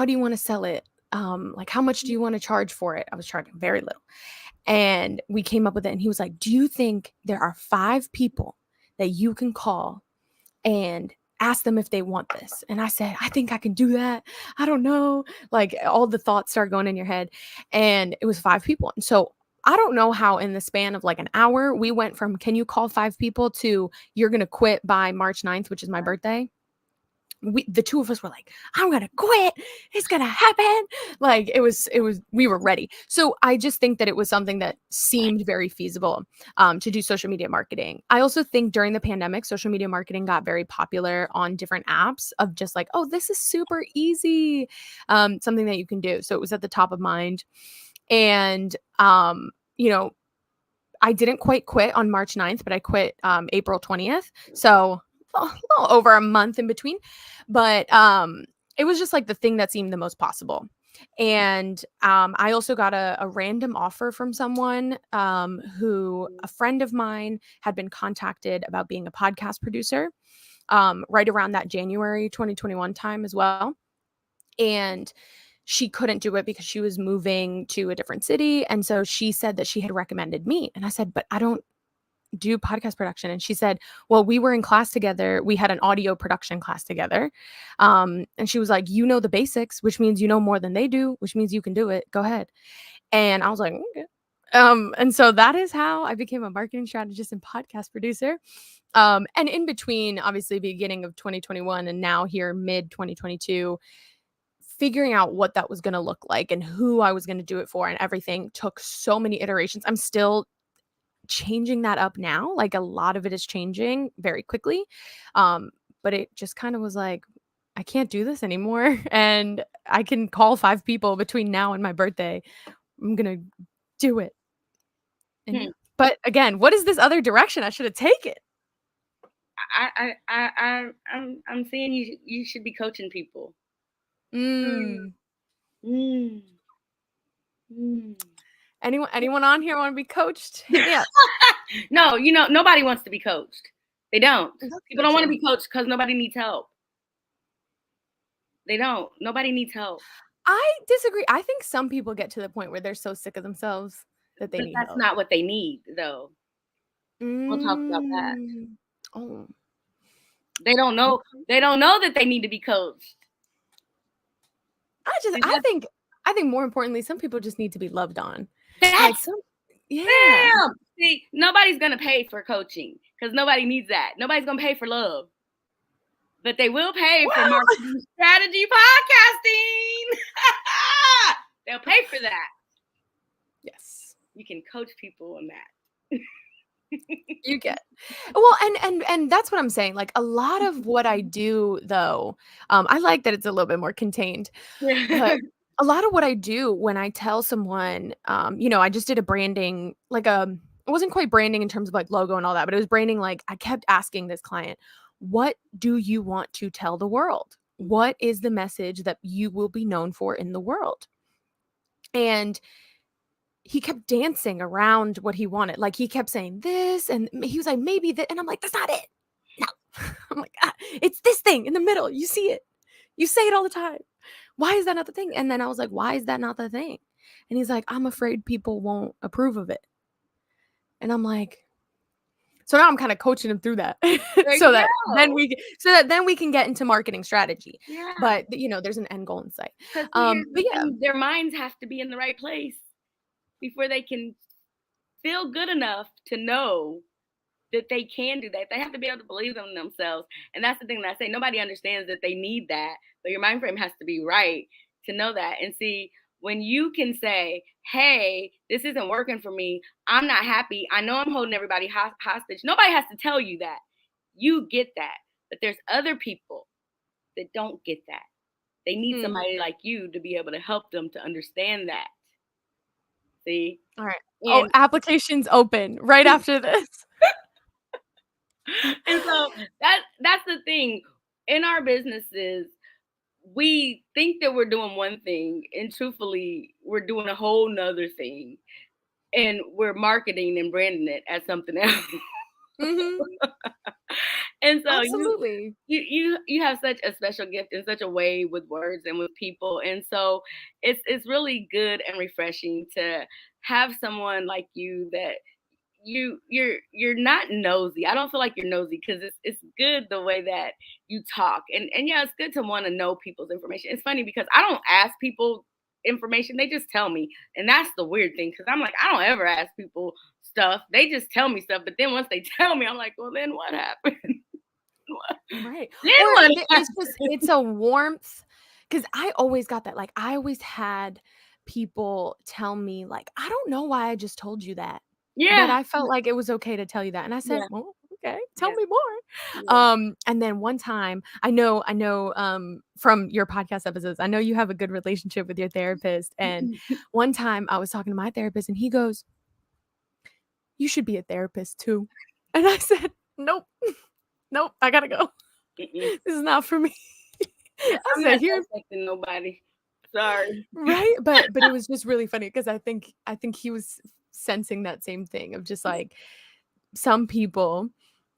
do you want to sell it? Like how much do you want to charge for it? I was charging very little. And we came up with it. And he was like, do you think there are 5 people that you can call and ask them if they want this? And I said, I think I can do that. I don't know. Like all the thoughts start going in your head. And it was 5 people. And so I don't know how in the span of like an hour, we went from, can you call 5 people to you're going to quit by March 9th, which is my birthday. The two of us were like, I'm gonna quit, it's gonna happen. Like we were ready. So I just think that it was something that seemed very feasible to do social media marketing. I also think during the pandemic, social media marketing got very popular on different apps of just like, oh, this is super easy, something that you can do. So it was at the top of mind. And I didn't quite quit on March 9th, but I quit April 20th. So a little over a month in between. But it was just like the thing that seemed the most possible. And I also got a random offer from someone who a friend of mine had been contacted about being a podcast producer right around that January 2021 time as well. And she couldn't do it because she was moving to a different city. And so she said that she had recommended me. And I said, but I don't do podcast production. And she said, well, we were in class together. We had an audio production class together. And she was like, you know the basics, which means you know more than they do, which means you can do it. Go ahead. And I was like, okay. And so that is how I became a marketing strategist and podcast producer. And in between, obviously, beginning of 2021 and now here mid 2022, figuring out what that was going to look like and who I was going to do it for and everything took so many iterations. I'm still changing that up now. Like a lot of it is changing very quickly. But it just kind of was like, I can't do this anymore. And I can call 5 people between now and my birthday. I'm going to do it. And yeah. But again, what is this other direction I should have taken? I'm saying you should be coaching people. Anyone on here want to be coached? Hit me up. No, nobody wants to be coached. They don't. People don't want to be coached because nobody needs help. They don't. Nobody needs help. I disagree. I think some people get to the point where they're so sick of themselves that they need help. That's not what they need, though. We'll talk about that. Oh. They don't know. They don't know that they need to be coached. I think more importantly, some people just need to be loved on. Yeah. Damn. See, nobody's gonna pay for coaching because nobody needs that. Nobody's gonna pay for love, but they will pay for marketing strategy podcasting. They'll pay for that. Yes, you can coach people on that. You get well, and that's what I'm saying. Like a lot of what I do, though, I like that it's a little bit more contained. But a lot of what I do when I tell someone, I just did a branding, like it wasn't quite branding in terms of like logo and all that, but it was branding. Like I kept asking this client, what do you want to tell the world? What is the message that you will be known for in the world? And he kept dancing around what he wanted. Like he kept saying this, and he was like, maybe that. And I'm like, that's not it. No. I'm like, it's this thing in the middle. You see it. You say it all the time. why is that not the thing? And then I was like, why is that not the thing? And he's like, I'm afraid people won't approve of it. And I'm like, so now I'm kind of coaching him through that There so you that then go. we can get into marketing strategy. Yeah. But there's an end goal in sight. Because But yeah. their minds have to be in the right place before they can feel good enough to know that they can do that. They have to be able to believe in themselves. And that's the thing that I say. Nobody understands that they need that, but your mind frame has to be right to know that. And see, when you can say, hey, this isn't working for me. I'm not happy. I know I'm holding everybody hostage. Nobody has to tell you that. You get that. But there's other people that don't get that. They need somebody like you to be able to help them to understand that. See? All right. Oh, And applications open right after this. and so that's the thing. In our businesses, we think that we're doing one thing, and truthfully, we're doing a whole nother thing. And we're marketing and branding it as something else. Mm-hmm. And so Absolutely. you have such a special gift and such a way with words and with people. And so it's really good and refreshing to have someone like you that you're not nosy. I don't feel like you're nosy because it's good the way that you talk. And yeah, it's good to want to know people's information. It's funny because I don't ask people information, they just tell me. And that's the weird thing, because I'm like, I don't ever ask people stuff. They just tell me stuff. But then once they tell me, I'm like, well, then what happened? Right. Then Or what it's a warmth, because I always got that. Like, I always had people tell me, like, I don't know why I just told you that, but Yeah. I felt like it was okay to tell you that. And I said, Yeah. well, okay, tell Yeah. me more. Yeah. And then one time, I know, from your podcast episodes, I know you have a good relationship with your therapist. And one time I was talking to my therapist and he goes, you should be a therapist too. And I said, nope, nope, I gotta go. Mm-mm. This is not for me. I I'm said, not here, dissecting nobody. Sorry. right? But it was just really funny because I think he was sensing that same thing of just like some people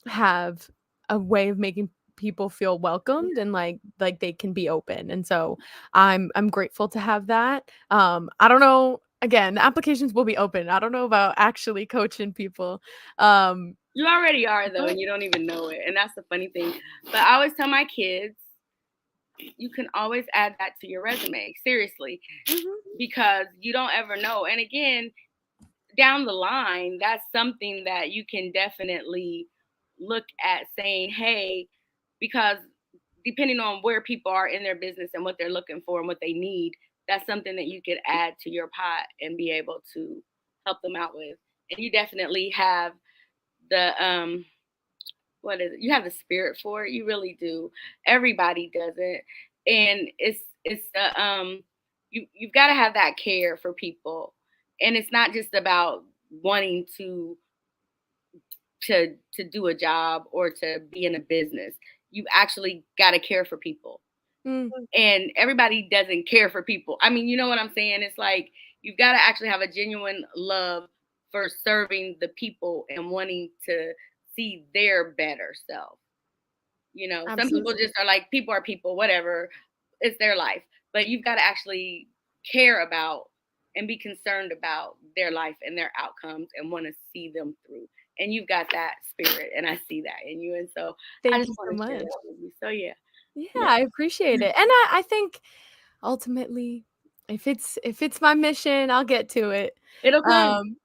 have a way of making people feel welcomed and like they can be open. And so I'm grateful to have that. I don't know, again, the applications will be open. I don't know about actually coaching people. You already are though, But and you don't even know it. And that's the funny thing. But I always tell my kids, you can always add that to your resume. Seriously. Because you don't ever know. And again, down the line, that's something that you can definitely look at saying, hey, because depending on where people are in their business and what they're looking for and what they need, that's something that you could add to your pot and be able to help them out with. And you definitely have the what is it? You have the spirit for it. You really do. Everybody does it. And it's you've got to have that care for people. And it's not just about wanting to do a job or to be in a business. You actually got to care for people. And everybody doesn't care for people. I mean, you know what I'm saying? It's like you've got to actually have a genuine love for serving the people and wanting to see their better self. Some people absolutely. just are like, people are people, whatever. It's their life. But you've got to actually care about and be concerned about their life and their outcomes and want to see them through. And you've got that spirit, and I see that in you. And so I Thank just you so want to share much. that with you. So yeah. Yeah, Yeah. I appreciate it. And I think ultimately, if it's my mission, I'll get to it. It'll come. Um,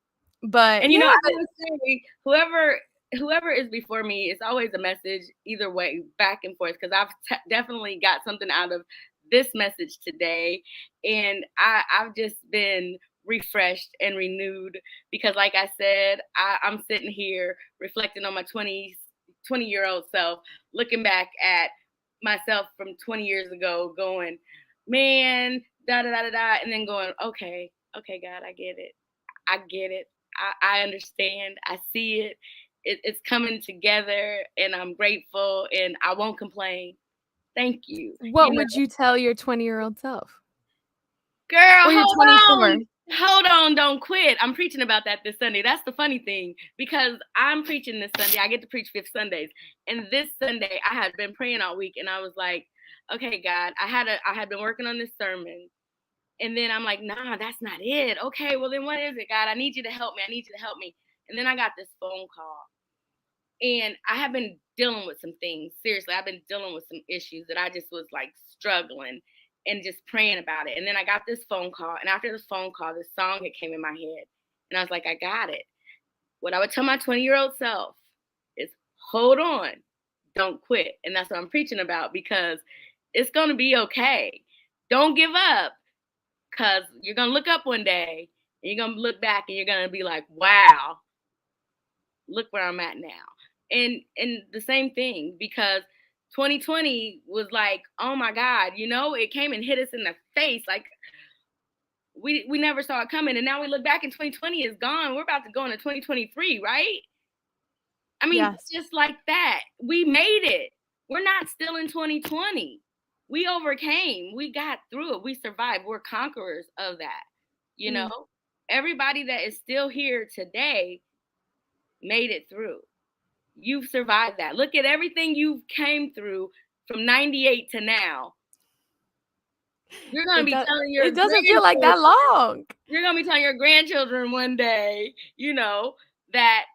but And yeah, I but always say, whoever is before me, it's always a message either way, back and forth. Because I've definitely got something out of this message today, and I've just been refreshed and renewed because, like I said, I'm sitting here reflecting on my 20-year-old self, looking back at myself from 20 years ago, going, man, da da da da da, and then going, okay, God, I get it. I get it. I understand. I see it. It's coming together, and I'm grateful, and I won't complain. Thank you. what would you tell your 20-year-old self? Girl, Or your 24? hold on, don't quit. I'm preaching about that this Sunday. That's the funny thing, because I'm preaching this Sunday. I get to preach fifth Sundays, and this Sunday I had been praying all week, and I was like, okay, God, I had been working on this sermon. And then I'm like, nah, that's not it. Okay, well then what is it, God? I need you to help me. I need you to help me. And then I got this phone call. And I have been dealing with some things. Seriously, I've been dealing with some issues that I just was like struggling and just praying about it. And then I got this phone call. And after this phone call, this song had came in my head. And I was like, I got it. What I would tell my 20-year-old self is hold on, don't quit. And that's what I'm preaching about, because it's going to be okay. Don't give up, because you're going to look up one day and you're going to look back and you're going to be like, wow, look where I'm at now. And the same thing, because 2020 was like, oh my God, it came and hit us in the face. Like we never saw it coming. And now we look back and 2020 is gone. We're about to go into 2023, right? I mean, Yes. just like that, we made it. We're not still in 2020. We overcame. We got through it. We survived. We're conquerors of that. Everybody that is still here today made it through. You've survived that. Look at everything you came through from 98 to now. You're going to be telling your It doesn't feel like that long. You're going to be telling your grandchildren one day, that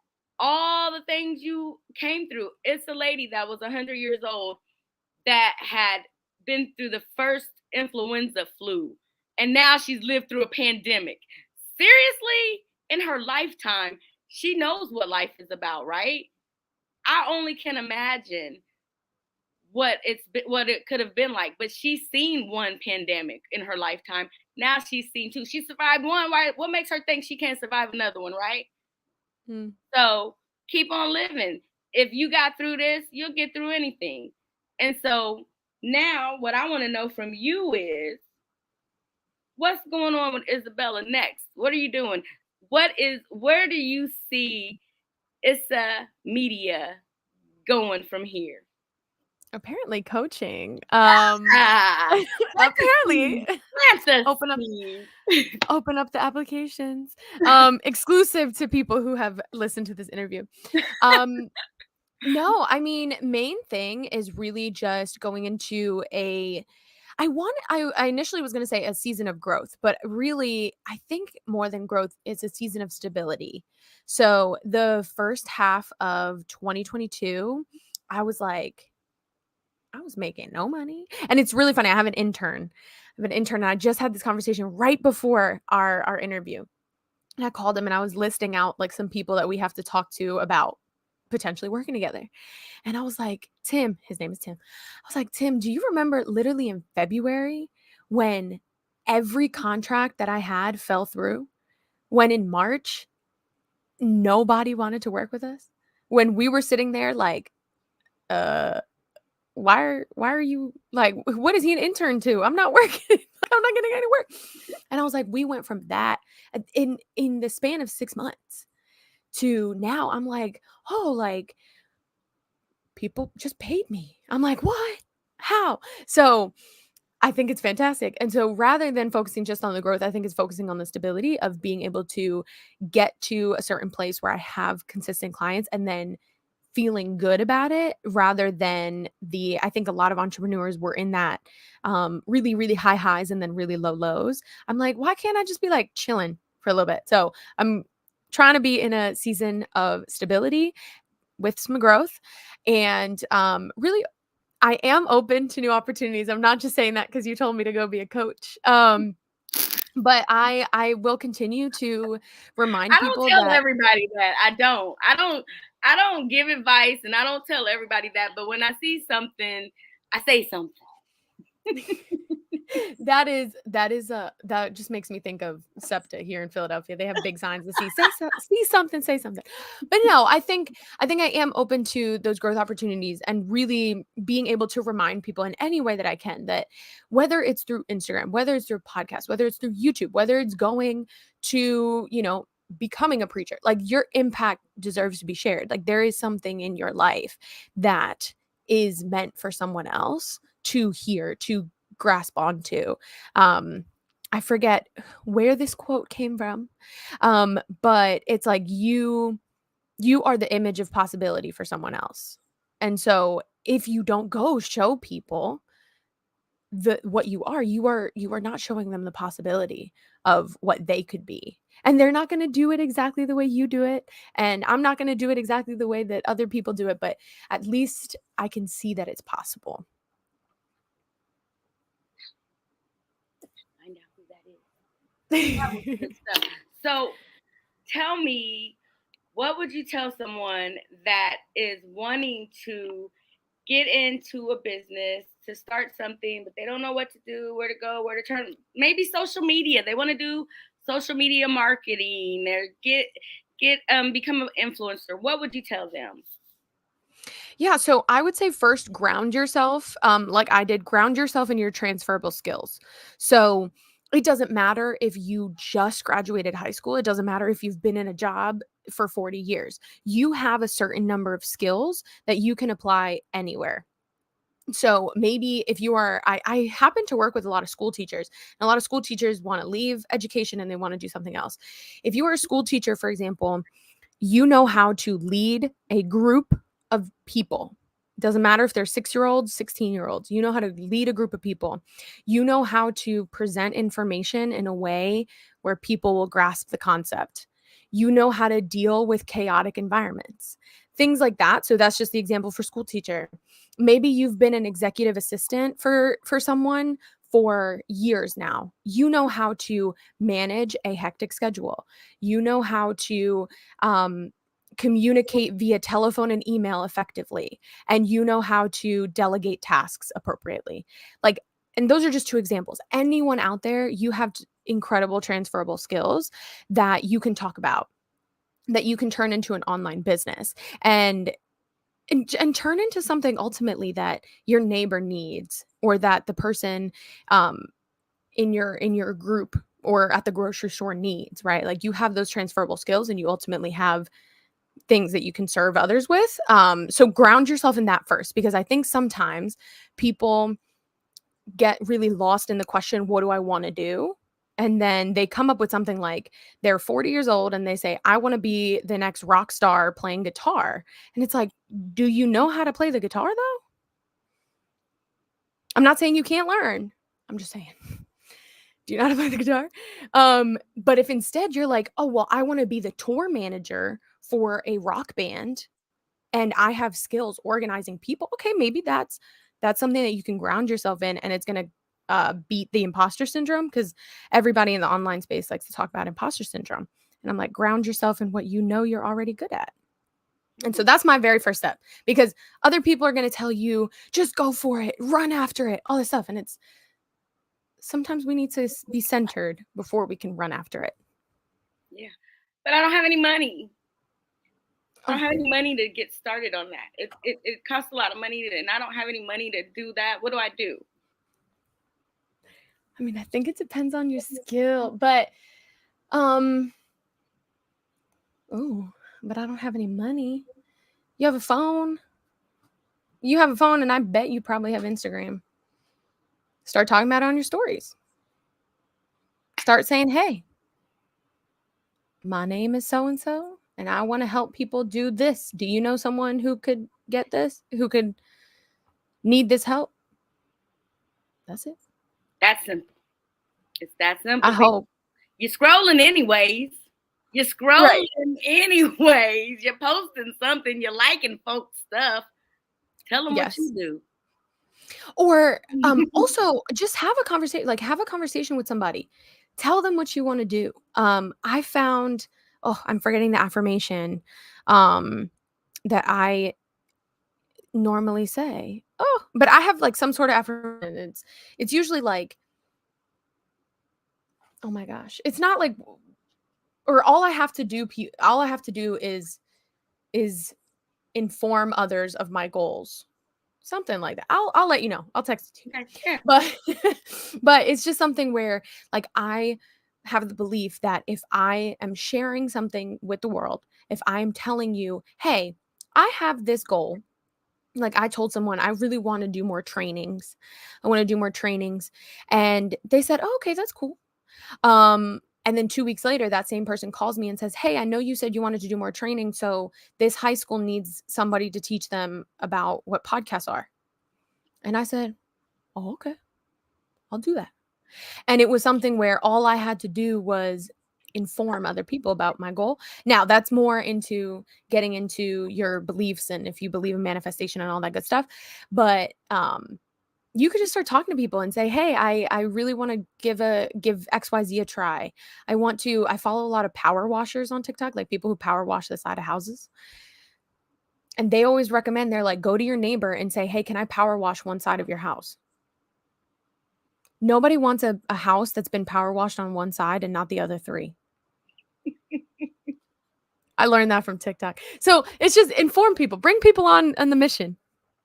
all the things you came through. It's a lady that was 100 years old that had been through the first influenza flu, and now she's lived through a pandemic. Seriously, in her lifetime, she knows what life is about, right? I only can imagine what it could have been like. But she's seen one pandemic in her lifetime. Now she's seen two. She survived one. Right? What makes her think she can't survive another one, right? So keep on living. If you got through this, you'll get through anything. And so now what I want to know from you is, what's going on with Isabella next? What are you doing? Where do you see Issa Media going from here? Apparently coaching. Apparently open up the applications. Exclusive to people who have listened to this interview. No, I mean, main thing is really just going into I initially was going to say a season of growth, but really I think more than growth, it's a season of stability. So the first half of 2022, I was making no money. And it's really funny. I have an intern. And I just had this conversation right before our interview. And I called him and I was listing out like some people that we have to talk to about potentially working together. And I was like, Tim, his name is Tim. I was like, Tim, do you remember literally in February when every contract that I had fell through? When in March, nobody wanted to work with us? When we were sitting there like, why are you like, what is he an intern to? I'm not working. I'm not getting any work. And I was like, we went from that in the span of 6 months to now I'm like, oh, like people just paid me. I'm like, what? How? So I think it's fantastic. And so rather than focusing just on the growth, I think it's focusing on the stability of being able to get to a certain place where I have consistent clients and then feeling good about it, rather than I think a lot of entrepreneurs were in that really, really high highs and then really low lows. I'm like, why can't I just be like chilling for a little bit? So I'm trying to be in a season of stability with some growth, and really I am open to new opportunities. I'm not just saying that because you told me to go be a coach. But I will continue to remind people that. I don't tell everybody that. I don't give advice, and I don't tell everybody that. But when I see something, I say something. That just makes me think of SEPTA here in Philadelphia. They have big signs that see something, say something. But no, I think I am open to those growth opportunities and really being able to remind people in any way that I can that whether it's through Instagram, whether it's through podcasts, whether it's through YouTube, whether it's going to, becoming a preacher, like your impact deserves to be shared. Like there is something in your life that is meant for someone else to hear, to grasp onto. I forget where this quote came from, but it's like you are the image of possibility for someone else. And so if you don't go show people, what you are not showing them the possibility of what they could be. And they're not going to do it exactly the way you do it, and I'm not going to do it exactly the way that other people do it, but at least I can see that it's possible. Find out who that is. That was good stuff. So tell me, what would you tell someone that is wanting to get into a business, to start something, but they don't know what to do, where to go, where to turn? Maybe social media. They want to do social media marketing or become an influencer. What would you tell them? Yeah, so I would say first ground yourself, like I did, ground yourself in your transferable skills. So it doesn't matter if you just graduated high school, it doesn't matter if you've been in a job for 40 years. You have a certain number of skills that you can apply anywhere. So maybe if you are, I happen to work with a lot of school teachers, and a lot of school teachers want to leave education and they want to do something else. If you are a school teacher, for example, you know how to lead a group of people. It doesn't matter if they're 6-year-olds, 16-year-olds. You know how to lead a group of people. You know how to present information in a way where people will grasp the concept. You know how to deal with chaotic environments, things like that. So that's just the example for school teacher. Maybe you've been an executive assistant for someone for years now. You know how to manage a hectic schedule. You know how to um, communicate via telephone and email effectively, and you know how to delegate tasks appropriately. Like, and those are just two examples. Anyone out there, you have incredible transferable skills that you can talk about, that you can turn into an online business and turn into something ultimately that your neighbor needs, or that the person um, in your group or at the grocery store needs, right? Like, you have those transferable skills and you ultimately have things that you can serve others with. So ground yourself in that first, because I think sometimes people get really lost in the question, what do I want to do? And then they come up with something like they're 40 years old and they say, I want to be the next rock star playing guitar. And it's like, do you know how to play the guitar though? I'm not saying you can't learn. I'm just saying, do you know how to play the guitar? But if instead you're like, oh, well, I want to be the tour manager for a rock band and I have skills organizing people. Okay, maybe that's something that you can ground yourself in, and it's going to beat the imposter syndrome, because everybody in the online space likes to talk about imposter syndrome. And I'm like, ground yourself in what you know you're already good at. And so that's my very first step, because other people are going to tell you, just go for it, run after it, all this stuff. And it's sometimes we need to be centered before we can run after it. Yeah, but I don't have any money. I don't Oh, have any money to get started on that. It costs a lot of money, and I don't have any money to do that. What do I do? I mean, I think it depends on your skill, but um oh, but I don't have any money. You have a phone. You have a phone, and I bet you probably have Instagram. Start talking about it on your stories. Start saying, hey, my name is so and so, and I want to help people do this. Do you know someone who could get this, who could need this help? That's it. That's simple. It's that I simple. hope. You're scrolling anyways. You're Right. scrolling anyways. You're posting something. You're liking folks' stuff. Tell them what Yes. you do. Or also just have a conversation, like have a conversation with somebody. Tell them what you want to do. I found, oh, I'm forgetting the affirmation that I normally say. Oh, but I have like some sort of affirmation. It's usually like, oh my gosh. It's not like, or all I have to do is inform others of my goals. Something like that. I'll let you know. I'll text it to you. Okay, yeah. But but it's just something where, like, I have the belief that if I am sharing something with the world, if I'm telling you, "Hey, I have this goal." Like, I told someone I really want to do more trainings. I want to do more trainings, and they said, "Oh, okay, that's cool." And then 2 weeks later, that same person calls me and says, "Hey, I know you said you wanted to do more training, so this high school needs somebody to teach them about what podcasts are." And I said, "Oh, okay." I'll do that. And it was something where all I had to do was inform other people about my goal. Now, that's more into getting into your beliefs and if you believe in manifestation and all that good stuff. But you could just start talking to people and say, "Hey, I really want to give XYZ a try. I follow a lot of power washers on TikTok, like people who power wash the side of houses. And they always recommend, they're like, go to your neighbor and say, "Hey, can I power wash one side of your house?" Nobody wants a house that's been power washed on one side and not the other three. I learned that from TikTok. So it's just inform people, bring people on the mission.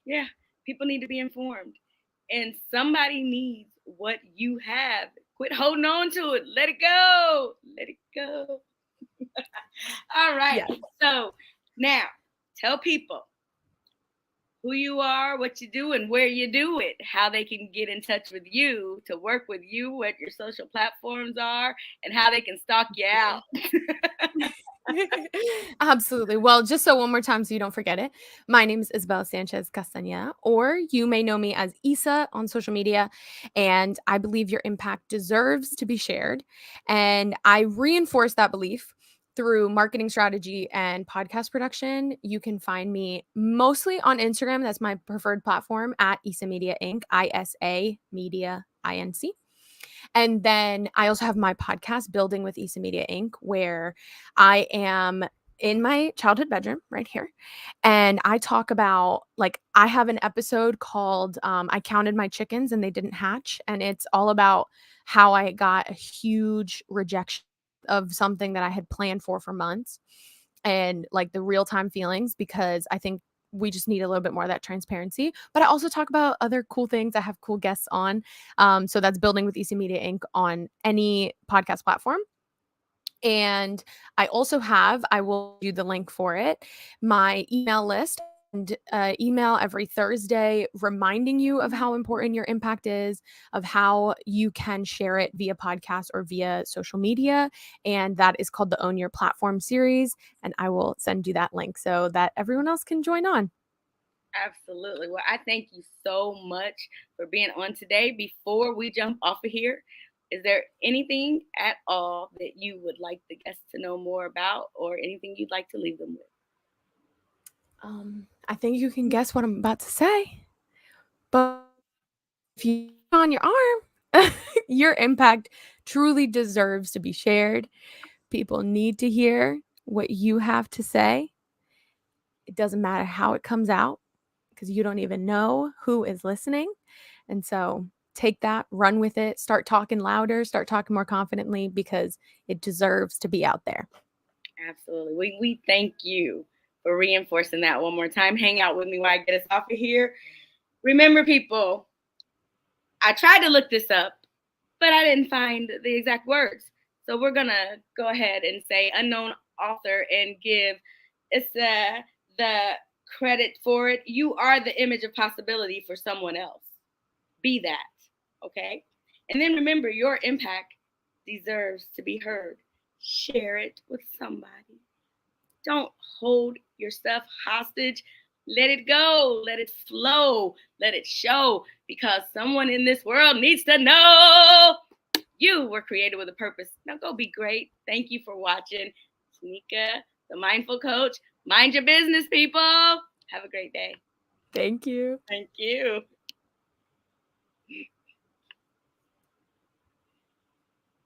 Yeah, people need to be informed. And somebody needs what you have. Quit holding on to it. Let it go. Let it go. All right. Yeah. So now tell people who you are, what you do, and where you do it, how they can get in touch with you to work with you, what your social platforms are, and how they can stalk you out. Absolutely. Well, just so one more time so you don't forget it. My name is Isabella Sanchez Castañeda, or you may know me as Isa on social media. And I believe your impact deserves to be shared. And I reinforce that belief through marketing strategy and podcast production. You can find me mostly on Instagram. That's my preferred platform at Isa Media Inc. ISA Media INC. And then I also have my podcast, Building with Isa Media Inc., where I am in my childhood bedroom right here. And I talk about, like, I have an episode called I Counted My Chickens and They Didn't Hatch. And it's all about how I got a huge rejection of something that I had planned for months and like the real time feelings, because I think we just need a little bit more of that transparency. But I also talk about other cool things. I have cool guests on. So that's Building with EC Media Inc. on any podcast platform. And I will do the link for it, my email list and email every Thursday reminding you of how important your impact is, of how you can share it via podcast or via social media. And that is called the Own Your Platform series. And I will send you that link so that everyone else can join on. Absolutely. Well, I thank you so much for being on today. Before we jump off of here, is there anything at all that you would like the guests to know more about or anything you'd like to leave them with? I think you can guess what I'm about to say, but if you on your arm, your impact truly deserves to be shared. People need to hear what you have to say. It doesn't matter how it comes out because you don't even know who is listening. And so take that, run with it, start talking louder, start talking more confidently because it deserves to be out there. Absolutely. We thank you for reinforcing that one more time. Hang out with me while I get us off of here. Remember, people, I tried to look this up, but I didn't find the exact words. So we're going to go ahead and say unknown author and give the credit for it. You are the image of possibility for someone else. Be that. Okay. And then remember, your impact deserves to be heard. Share it with somebody. Don't hold your stuff hostage. Let it go. Let it flow. Let it show, because someone in this world needs to know you were created with a purpose. Now go be great. Thank you for watching. Tanika, the Mindful Coach. Mind your business, people. Have a great day. Thank you. Thank you.